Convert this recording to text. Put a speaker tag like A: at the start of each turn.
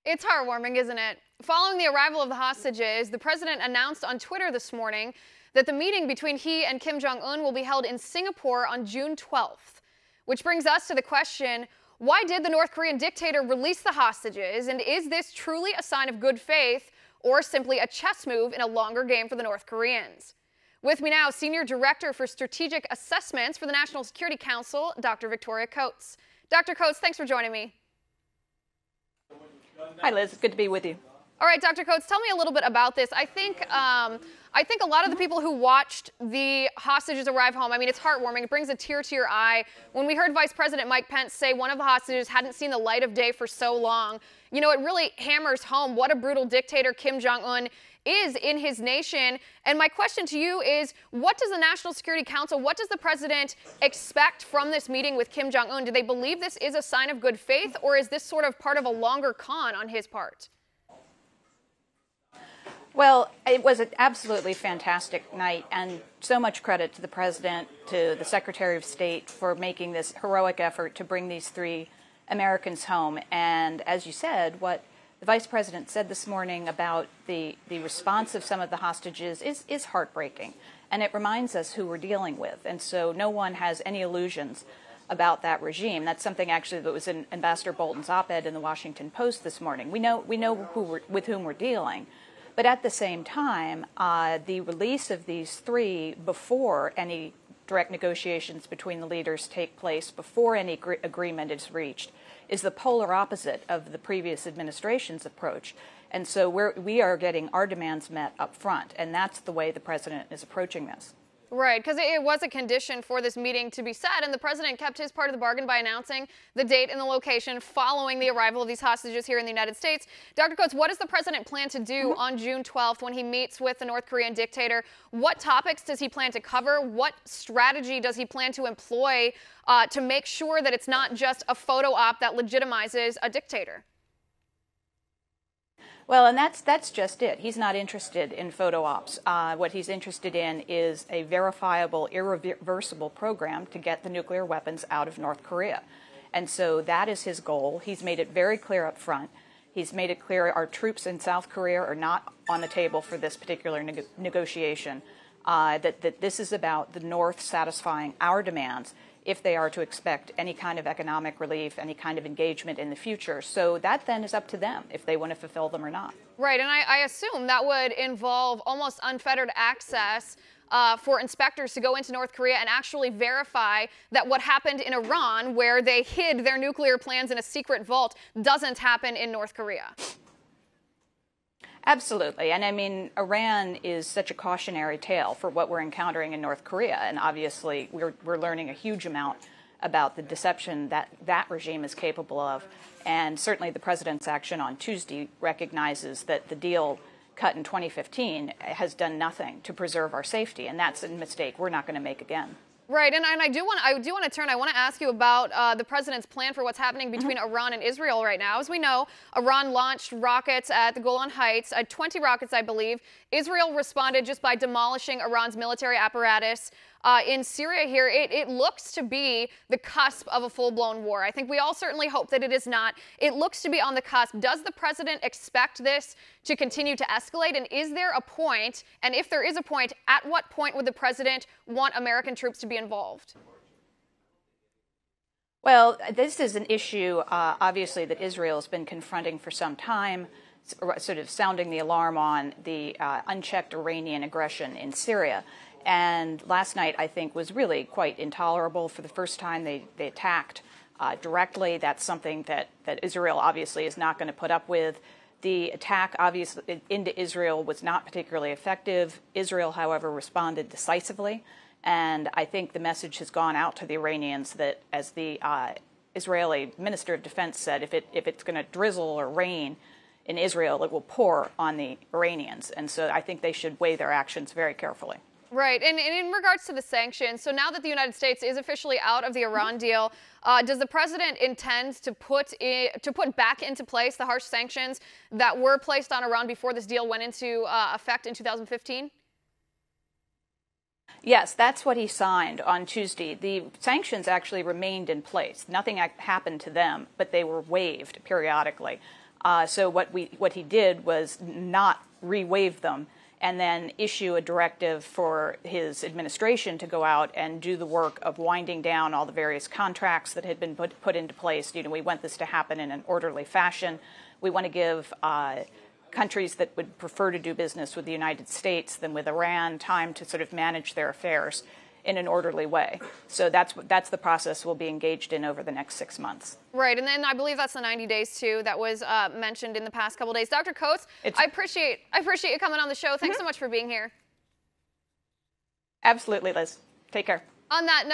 A: It's heartwarming, isn't it? Following the arrival of the hostages, the president announced on Twitter this morning that the meeting between he and Kim Jong-un will be held in Singapore on June 12th. Which brings us to the question, why did the North Korean dictator release the hostages? And is this truly a sign of good faith or simply a chess move in a longer game for the North Koreans? With me now, Senior Director for Strategic Assessments for the National Security Council, Dr. Victoria Coates. Dr. Coates, thanks for joining me.
B: Hi, Liz. It's good to be with you.
A: All right, Dr. Coates, tell me a little bit about this. I think a lot of the people who watched the hostages arrive home, I mean, it's heartwarming. It brings a tear to your eye. When we heard Vice President Mike Pence say one of the hostages hadn't seen the light of day for so long, you know, it really hammers home what a brutal dictator Kim Jong-un is in his nation. And my question to you is, what does the National Security Council, what does the president expect from this meeting with Kim Jong-un? Do they believe this is a sign of good faith, or is this sort of part of a longer con on his part?
B: Well, it was an absolutely fantastic night, and so much credit to the president, to the Secretary of State for making this heroic effort to bring these three Americans home. And as you said, what the Vice President said this morning about the response of some of the hostages is heartbreaking, and it reminds us who we're dealing with. And so no one has any illusions about that regime. That's something actually that was in Ambassador Bolton's op-ed in the Washington Post this morning. We know with whom we're dealing. But at the same time, the release of these three before any direct negotiations between the leaders take place, before any agreement is reached, is the polar opposite of the previous administration's approach. And so we are getting our demands met up front, and that's the way the president is approaching this.
A: Right, because it was a condition for this meeting to be set, and the president kept his part of the bargain by announcing the date and the location following the arrival of these hostages here in the United States. Dr. Coates, what does the president plan to do on June 12th when he meets with the North Korean dictator? What topics does he plan to cover? What strategy does he plan to employ to make sure that it's not just a photo op that legitimizes a dictator?
B: Well, and that's just it. He's not interested in photo ops. What he's interested in is a verifiable, irreversible program to get the nuclear weapons out of North Korea. And so that is his goal. He's made it very clear up front. He's made it clear our troops in South Korea are not on the table for this particular negotiation, that this is about the North satisfying our demands if they are to expect any kind of economic relief, any kind of engagement in the future. So that then is up to them if they want to fulfill them or not.
A: Right, and I assume that would involve almost unfettered access for inspectors to go into North Korea and actually verify that what happened in Iran, where they hid their nuclear plans in a secret vault, doesn't happen in North Korea.
B: Absolutely. And I mean, Iran is such a cautionary tale for what we're encountering in North Korea. And obviously, we're learning a huge amount about the deception that regime is capable of. And certainly the president's action on Tuesday recognizes that the deal cut in 2015 has done nothing to preserve our safety. And that's a mistake we're not going to make again.
A: Right, and I do want to ask you about the president's plan for what's happening between Iran and Israel right now. As we know, Iran launched rockets at the Golan Heights, 20 rockets, I believe. Israel responded just by demolishing Iran's military apparatus. In Syria here, it looks to be the cusp of a full-blown war. I think we all certainly hope that it is not. It looks to be on the cusp. Does the president expect this to continue to escalate? And is there a point, and if there is a point, at what point would the president want American troops to be involved?
B: Well, this is an issue, obviously, that Israel has been confronting for some time, sort of sounding the alarm on the unchecked Iranian aggression in Syria. And last night, I think, was really quite intolerable. For the first time, they attacked directly. That's something that Israel obviously is not going to put up with. The attack, obviously, into Israel was not particularly effective. Israel, however, responded decisively. And I think the message has gone out to the Iranians that, as the Israeli Minister of Defense said, if it's going to drizzle or rain in Israel, it will pour on the Iranians. And so I think they should weigh their actions very carefully.
A: Right, and in regards to the sanctions, so now that the United States is officially out of the Iran deal, does the president intend to put back into place the harsh sanctions that were placed on Iran before this deal went into effect in 2015?
B: Yes, that's what he signed on Tuesday. The sanctions actually remained in place. Nothing happened to them, but they were waived periodically. So what he did was not re-waive them and then issue a directive for his administration to go out and do the work of winding down all the various contracts that had been put into place. We want this to happen in an orderly fashion. We want to give countries that would prefer to do business with the United States than with Iran time to sort of manage their affairs in an orderly way. So that's the process we'll be engaged in over the next 6 months.
A: Right, and then I believe that's the 90 days too that was mentioned in the past couple days. Dr. Coates, I appreciate you coming on the show. Thanks so much for being here.
B: Absolutely, Liz. Take care.
A: On that note.